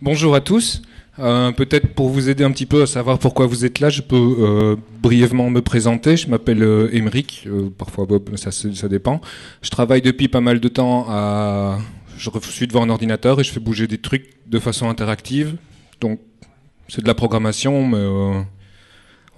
Bonjour à tous. Peut-être pour vous aider un petit peu à savoir pourquoi vous êtes là, je peux brièvement me présenter. Je m'appelle Émeric, parfois Bob, ça dépend. Je travaille depuis pas mal de temps Je suis devant un ordinateur et je fais bouger des trucs de façon interactive. Donc c'est de la programmation, mais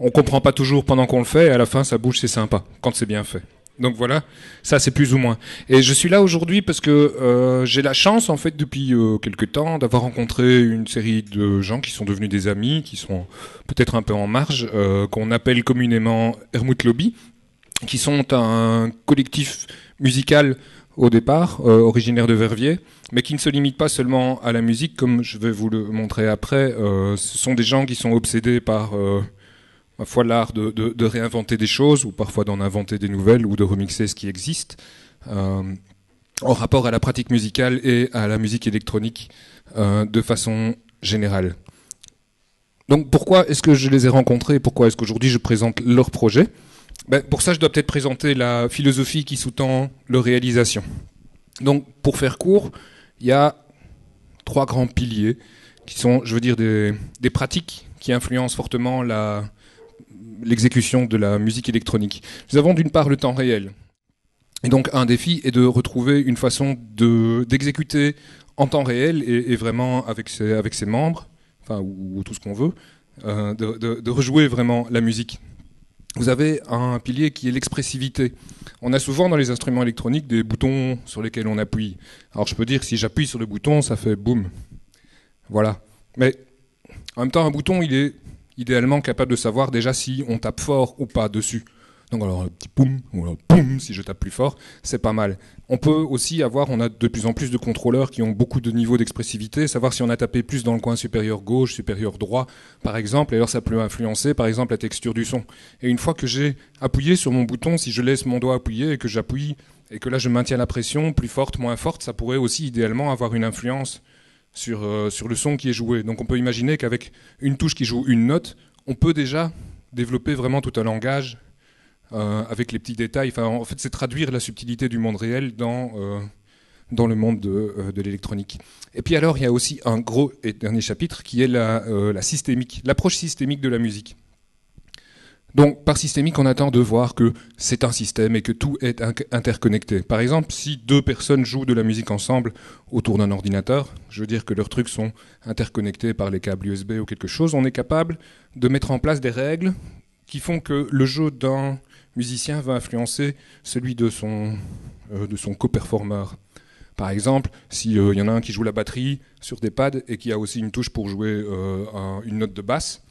on comprend pas toujours pendant qu'on le fait et à la fin ça bouge, c'est sympa, quand c'est bien fait. Donc voilà, ça c'est plus ou moins. Et je suis là aujourd'hui parce que j'ai la chance en fait depuis quelques temps d'avoir rencontré une série de gens qui sont devenus des amis, qui sont peut-être un peu en marge, qu'on appelle communément Hermout Lobby, qui sont un collectif musical au départ, originaire de Verviers, mais qui ne se limite pas seulement à la musique, comme je vais vous le montrer après. Ce sont des gens qui sont obsédés par parfois l'art de réinventer des choses, ou parfois d'en inventer des nouvelles, ou de remixer ce qui existe, en rapport à la pratique musicale et à la musique électronique de façon générale. Donc pourquoi est-ce que je les ai rencontrés et pourquoi est-ce qu'aujourd'hui je présente leur projet ? Pour ça, je dois peut-être présenter la philosophie qui sous-tend leur réalisation. Donc, pour faire court, il y a 3 grands piliers qui sont, je veux dire, des pratiques qui influencent fortement l'exécution de la musique électronique. Nous avons d'une part le temps réel. Et donc un défi est de retrouver une façon d'exécuter en temps réel et vraiment avec ses membres, enfin, ou tout ce qu'on veut, de rejouer vraiment la musique. Vous avez un pilier qui est l'expressivité. On a souvent dans les instruments électroniques des boutons sur lesquels on appuie. Alors je peux dire que si j'appuie sur le bouton, ça fait boum. Voilà. Mais en même temps, un bouton, il est idéalement capable de savoir déjà si on tape fort ou pas dessus. Donc alors un petit poum, ou alors poum, si je tape plus fort, c'est pas mal. On peut aussi on a de plus en plus de contrôleurs qui ont beaucoup de niveaux d'expressivité, savoir si on a tapé plus dans le coin supérieur gauche, supérieur droit, par exemple, et alors ça peut influencer par exemple la texture du son. Et une fois que j'ai appuyé sur mon bouton, si je laisse mon doigt appuyé et que j'appuie, et que là je maintiens la pression, plus forte, moins forte, ça pourrait aussi idéalement avoir une influence sur le son qui est joué. Donc on peut imaginer qu'avec une touche qui joue une note, on peut déjà développer vraiment tout un langage avec les petits détails. Enfin, en fait, c'est traduire la subtilité du monde réel dans le monde de l'électronique. Et puis alors, il y a aussi un gros et dernier chapitre qui est la systémique, l'approche systémique de la musique. Donc, par systémique, on attend de voir que c'est un système et que tout est interconnecté. Par exemple, si 2 personnes jouent de la musique ensemble autour d'un ordinateur, je veux dire que leurs trucs sont interconnectés par les câbles USB ou quelque chose, on est capable de mettre en place des règles qui font que le jeu d'un musicien va influencer celui de son co-performeur. Par exemple, s'il y en a un qui joue la batterie sur des pads et qui a aussi une touche pour jouer une note de basse,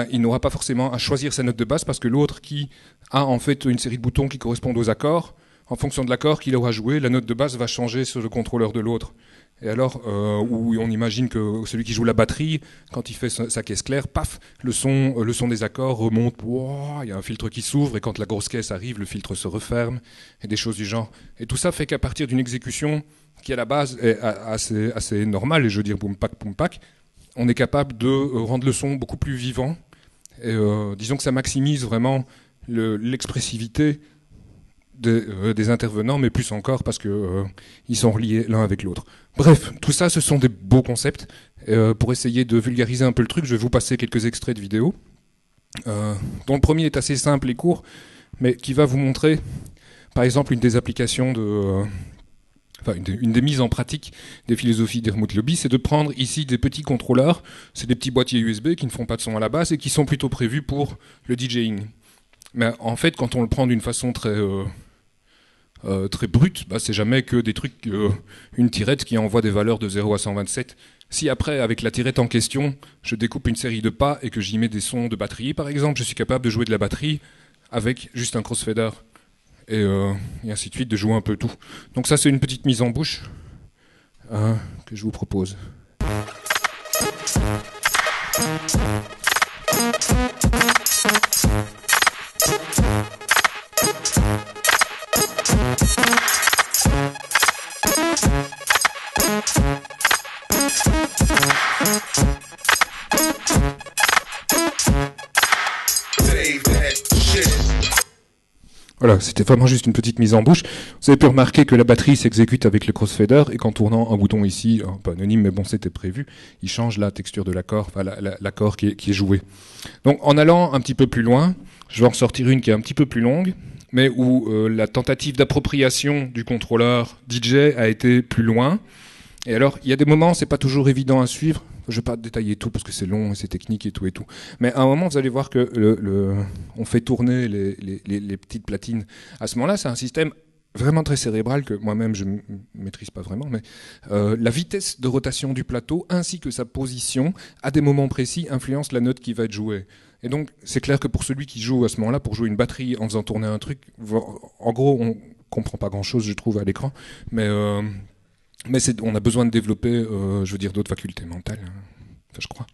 il n'aura pas forcément à choisir sa note de basse parce que l'autre qui a en fait une série de boutons qui correspondent aux accords, en fonction de l'accord qu'il aura joué, la note de basse va changer sur le contrôleur de l'autre. Et alors, où on imagine que celui qui joue la batterie, quand il fait sa caisse claire, paf, le son des accords remonte, wow, il y a un filtre qui s'ouvre, et quand la grosse caisse arrive, le filtre se referme, et des choses du genre. Et tout ça fait qu'à partir d'une exécution qui à la base est assez normale, et je veux dire boum pack, on est capable de rendre le son beaucoup plus vivant. Et disons que ça maximise vraiment l'expressivité des intervenants, mais plus encore parce que ils sont reliés l'un avec l'autre. Bref, tout ça, ce sont des beaux concepts. Pour essayer de vulgariser un peu le truc, je vais vous passer quelques extraits de vidéos, dont le premier est assez simple et court, mais qui va vous montrer, par exemple, une des applications une des mises en pratique des philosophies d'Hermout Lobby, c'est de prendre ici des petits contrôleurs, c'est des petits boîtiers USB qui ne font pas de son à la base et qui sont plutôt prévus pour le DJing. Mais en fait, quand on le prend d'une façon très brute, c'est jamais que des trucs, une tirette qui envoie des valeurs de 0 à 127. Si après, avec la tirette en question, je découpe une série de pas et que j'y mets des sons de batterie, par exemple, je suis capable de jouer de la batterie avec juste un crossfader. Et ainsi de suite, de jouer un peu tout. Donc ça, c'est une petite mise en bouche que je vous propose. Voilà, c'était vraiment juste une petite mise en bouche. Vous avez pu remarquer que la batterie s'exécute avec le crossfader et qu'en tournant un bouton ici, pas anonyme, mais bon, c'était prévu, il change la texture de l'accord, enfin l'accord qui est joué. Donc en allant un petit peu plus loin, je vais en sortir une qui est un petit peu plus longue, mais où la tentative d'appropriation du contrôleur DJ a été plus loin. Et alors, il y a des moments, c'est pas toujours évident à suivre. Je vais pas détailler tout parce que c'est long et c'est technique et tout et tout. Mais à un moment, vous allez voir que on fait tourner les petites platines. À ce moment-là, c'est un système vraiment très cérébral que moi-même je maîtrise pas vraiment. Mais la vitesse de rotation du plateau ainsi que sa position à des moments précis influence la note qui va être jouée. Et donc, c'est clair que pour celui qui joue à ce moment-là, pour jouer une batterie en faisant tourner un truc, en gros, on comprend pas grand-chose, je trouve, à l'écran. Mais on a besoin de développer, je veux dire, d'autres facultés mentales, enfin, je crois.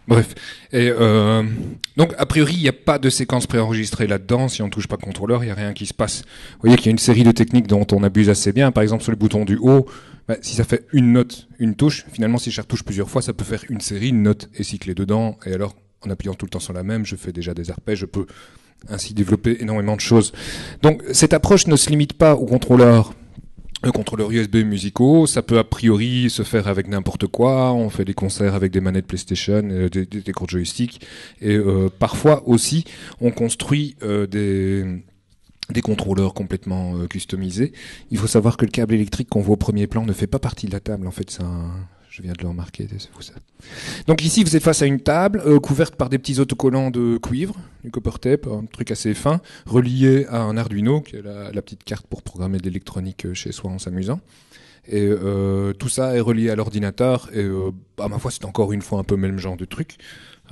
Bref. Et donc, a priori, il n'y a pas de séquence préenregistrée là-dedans. Si on ne touche pas le contrôleur, il n'y a rien qui se passe. Vous voyez qu'il y a une série de techniques dont on abuse assez bien. Par exemple, sur le bouton du haut, si ça fait une note, une touche, finalement, si je retouche plusieurs fois, ça peut faire une série, une note et cycler dedans. Et alors, en appuyant tout le temps sur la même, je fais déjà des arpèges, je peux ainsi développer énormément de choses. Donc, cette approche ne se limite pas au contrôleur. Le contrôleur USB musicaux, ça peut a priori se faire avec n'importe quoi. On fait des concerts avec des manettes PlayStation, des courts joysticks. Et parfois aussi, on construit des contrôleurs complètement customisés. Il faut savoir que le câble électrique qu'on voit au premier plan ne fait pas partie de la table. En fait, je viens de le remarquer, c'est fou ça. Donc ici, vous êtes face à une table couverte par des petits autocollants de cuivre, du copper tape, un truc assez fin, relié à un Arduino, qui est la petite carte pour programmer de l'électronique chez soi en s'amusant. Et tout ça est relié à l'ordinateur. Et à ma foi, c'est encore une fois un peu le même genre de truc.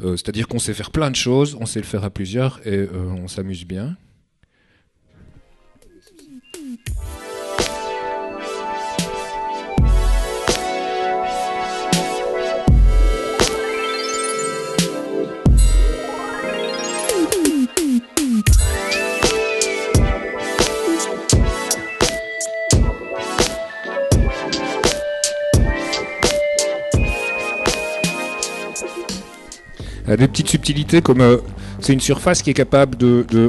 C'est-à-dire qu'on sait faire plein de choses, on sait le faire à plusieurs, et on s'amuse bien. Des petites subtilités comme c'est une surface qui est capable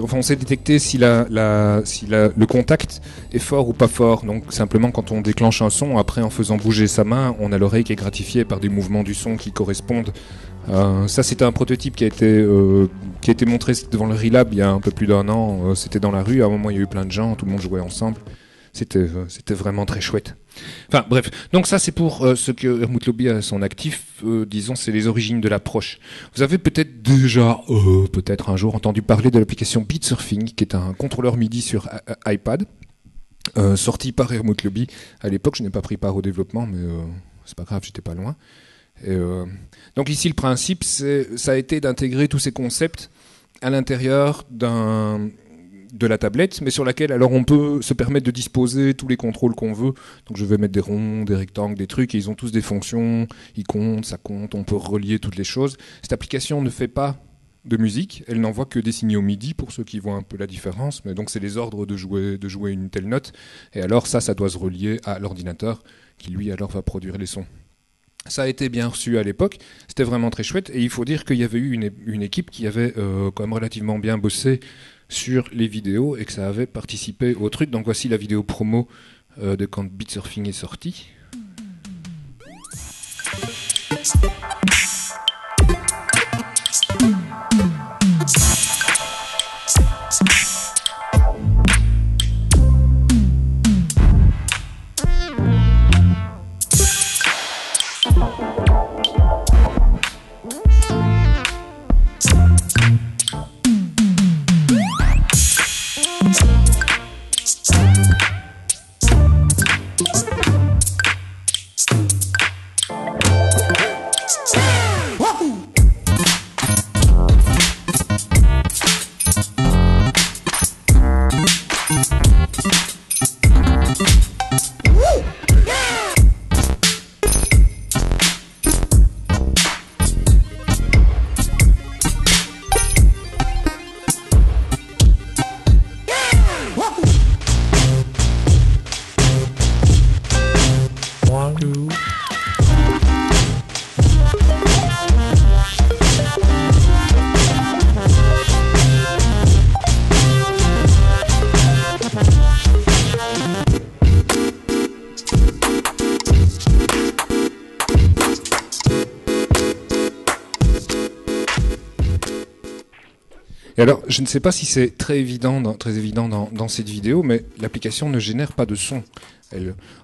enfin on sait détecter si le contact est fort ou pas fort. Donc simplement quand on déclenche un son, après en faisant bouger sa main, on a l'oreille qui est gratifiée par des mouvements du son qui correspondent. Ça c'était un prototype qui a été montré devant le Relab il y a un peu plus d'1 an. C'était dans la rue, à un moment il y a eu plein de gens, tout le monde jouait ensemble. C'était vraiment très chouette. Enfin bref, donc ça c'est pour ce que Helmut Lobby a à son actif, disons c'est les origines de l'approche. Vous avez peut-être déjà, peut-être un jour entendu parler de l'application Beatsurfing, qui est un contrôleur MIDI sur iPad, sorti par Helmut Lobby. À l'époque je n'ai pas pris part au développement, mais c'est pas grave, j'étais pas loin. Et, donc ici le principe, ça a été d'intégrer tous ces concepts à l'intérieur de la tablette, mais sur laquelle alors on peut se permettre de disposer tous les contrôles qu'on veut. Donc je vais mettre des ronds, des rectangles, des trucs, et ils ont tous des fonctions, ils comptent, ça compte, on peut relier toutes les choses. Cette application ne fait pas de musique, elle n'envoie que des signaux MIDI pour ceux qui voient un peu la différence, mais donc c'est les ordres de jouer une telle note, et alors ça doit se relier à l'ordinateur qui lui alors va produire les sons. Ça a été bien reçu à l'époque, c'était vraiment très chouette, et il faut dire qu'il y avait eu une équipe qui avait quand même relativement bien bossé sur les vidéos et que ça avait participé au truc. Donc voici la vidéo promo de quand Beatsurfing est sorti. Et alors, je ne sais pas si c'est très évident dans cette vidéo, mais l'application ne génère pas de son.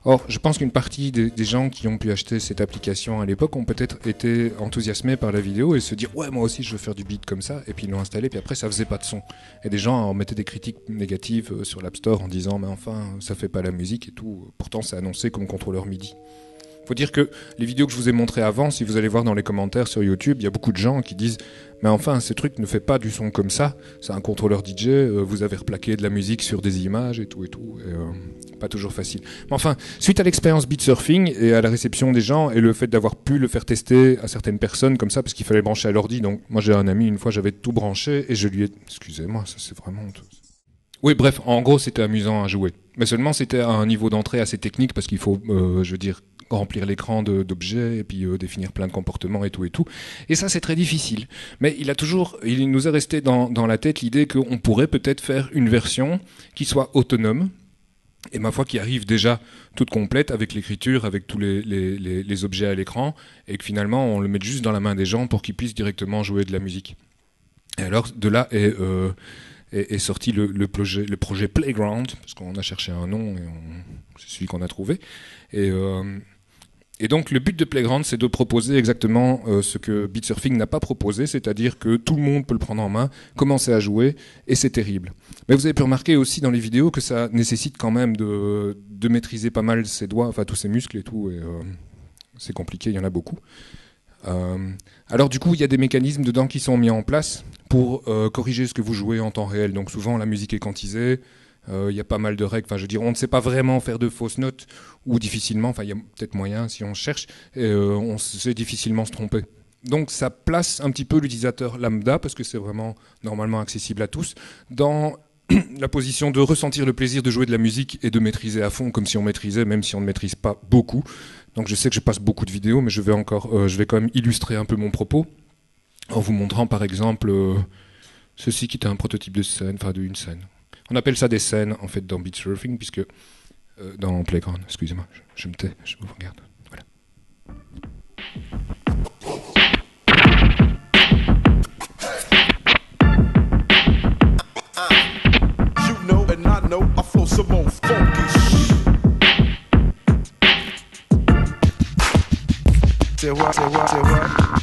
Or, je pense qu'une partie des gens qui ont pu acheter cette application à l'époque ont peut-être été enthousiasmés par la vidéo et se dire « Ouais, moi aussi je veux faire du beat comme ça », et puis ils l'ont installé, puis après ça faisait pas de son. Et des gens en mettaient des critiques négatives sur l'App Store en disant « Mais enfin, ça fait pas la musique et tout », pourtant c'est annoncé comme contrôleur MIDI. Faut dire que les vidéos que je vous ai montrées avant, si vous allez voir dans les commentaires sur YouTube, il y a beaucoup de gens qui disent « Mais enfin, ce truc ne fait pas du son comme ça, c'est un contrôleur DJ, vous avez replaqué de la musique sur des images et tout, et pas toujours facile. » Mais enfin, suite à l'expérience Beatsurfing et à la réception des gens et le fait d'avoir pu le faire tester à certaines personnes comme ça, parce qu'il fallait brancher à l'ordi, donc moi j'ai un ami, une fois j'avais tout branché et je lui ai... Excusez-moi, ça c'est vraiment... Oui, bref, en gros c'était amusant à jouer. Mais seulement c'était à un niveau d'entrée assez technique parce qu'il faut, je veux dire, remplir l'écran d'objets et puis définir plein de comportements et tout et tout. Et ça, c'est très difficile. Mais il nous est resté dans la tête l'idée qu'on pourrait peut-être faire une version qui soit autonome et ma foi qui arrive déjà toute complète avec l'écriture, avec tous les objets à l'écran et que finalement on le mette juste dans la main des gens pour qu'ils puissent directement jouer de la musique. Et alors, de là est sorti le projet Playground, parce qu'on a cherché un nom et c'est celui qu'on a trouvé. Et donc le but de Playground, c'est de proposer exactement ce que Beatsurfing n'a pas proposé, c'est-à-dire que tout le monde peut le prendre en main, commencer à jouer, et c'est terrible. Mais vous avez pu remarquer aussi dans les vidéos que ça nécessite quand même de maîtriser pas mal ses doigts, enfin tous ses muscles et tout, et c'est compliqué, il y en a beaucoup. Alors du coup, il y a des mécanismes dedans qui sont mis en place pour corriger ce que vous jouez en temps réel. Donc souvent, la musique est quantisée, il y a pas mal de règles. Enfin, je veux dire, on ne sait pas vraiment faire de fausses notes ou difficilement. Enfin, il y a peut-être moyen si on cherche. Et on sait difficilement se tromper. Donc ça place un petit peu l'utilisateur lambda, parce que c'est vraiment normalement accessible à tous, dans la position de ressentir le plaisir de jouer de la musique et de maîtriser à fond, comme si on maîtrisait, même si on ne maîtrise pas beaucoup. Donc je sais que je passe beaucoup de vidéos, mais je vais quand même illustrer un peu mon propos en vous montrant par exemple ceci qui était un prototype de scène, enfin d'une scène. On appelle ça des scènes en fait dans Beatsurfing, puisque dans Playground, excusez-moi, je me tais, je vous regarde. Voilà. You know and I know I flow some more funky shit. Say what? Say what? Say what?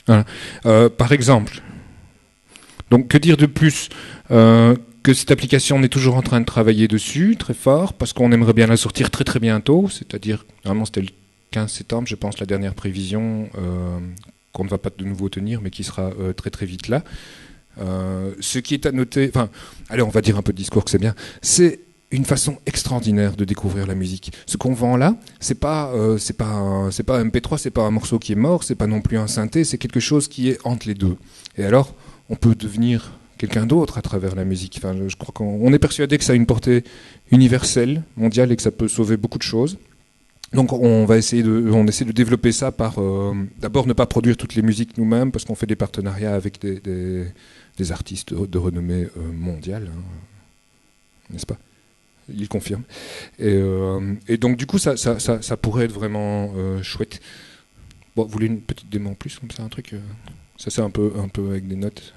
Voilà. Par exemple, donc que dire de plus que cette application, on est toujours en train de travailler dessus, très fort, parce qu'on aimerait bien la sortir très très bientôt, c'est-à-dire, normalement c'était le 15 septembre, je pense, la dernière prévision, qu'on ne va pas de nouveau tenir, mais qui sera très très vite là. Ce qui est à noter, enfin, allez, on va dire un peu de discours que c'est bien, c'est une façon extraordinaire de découvrir la musique. Ce qu'on vend là, c'est pas un MP3, c'est pas un morceau qui est mort, c'est pas non plus un synthé, c'est quelque chose qui est entre les deux. Et alors, on peut devenir quelqu'un d'autre à travers la musique. Enfin, je crois qu'on est persuadé que ça a une portée universelle, mondiale, et que ça peut sauver beaucoup de choses. Donc on essaie de développer ça par d'abord ne pas produire toutes les musiques nous-mêmes, parce qu'on fait des partenariats avec des artistes de renommée mondiale, hein, n'est-ce pas? Il confirme. Et donc du coup ça pourrait être vraiment chouette. Bon, vous voulez une petite démo en plus, comme ça, un truc ça c'est un peu avec des notes.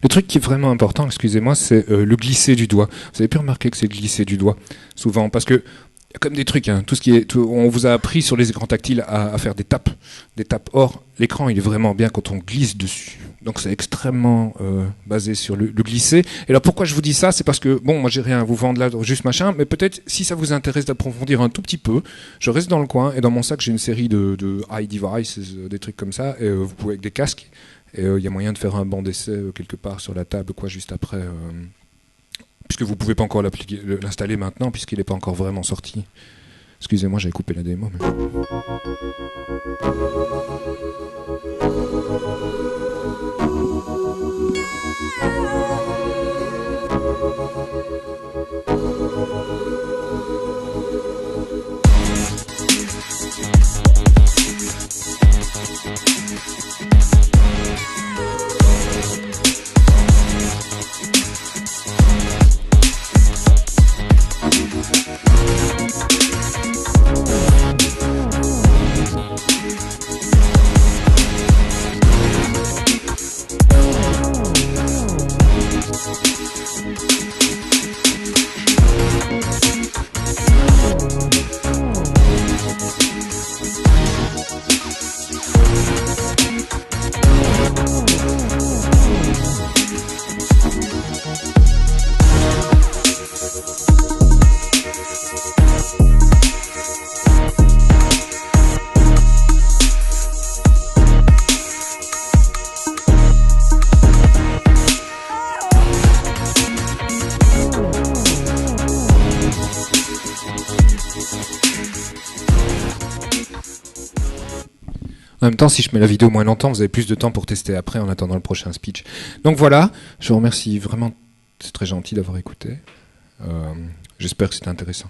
Le truc qui est vraiment important, excusez-moi, c'est le glisser du doigt. Vous avez pu remarquer que c'est le glisser du doigt, souvent, parce que il y a comme des trucs, hein, on vous a appris sur les écrans tactiles à faire des tapes. Or, l'écran, il est vraiment bien quand on glisse dessus. Donc c'est extrêmement basé sur le glisser. Et alors pourquoi je vous dis ça? C'est parce que, bon, moi j'ai rien à vous vendre là, juste machin, mais peut-être si ça vous intéresse d'approfondir un tout petit peu, je reste dans le coin, et dans mon sac j'ai une série de iDevices, des trucs comme ça, et vous pouvez avec des casques. Et il y a moyen de faire un banc d'essai quelque part sur la table, quoi, juste après, puisque vous pouvez pas encore l'installer maintenant, puisqu'il n'est pas encore vraiment sorti. Excusez-moi, j'avais coupé la démo. Mais... En même temps, si je mets la vidéo moins longtemps, vous avez plus de temps pour tester après en attendant le prochain speech. Donc voilà, je vous remercie vraiment, c'est très gentil d'avoir écouté. J'espère que c'était intéressant.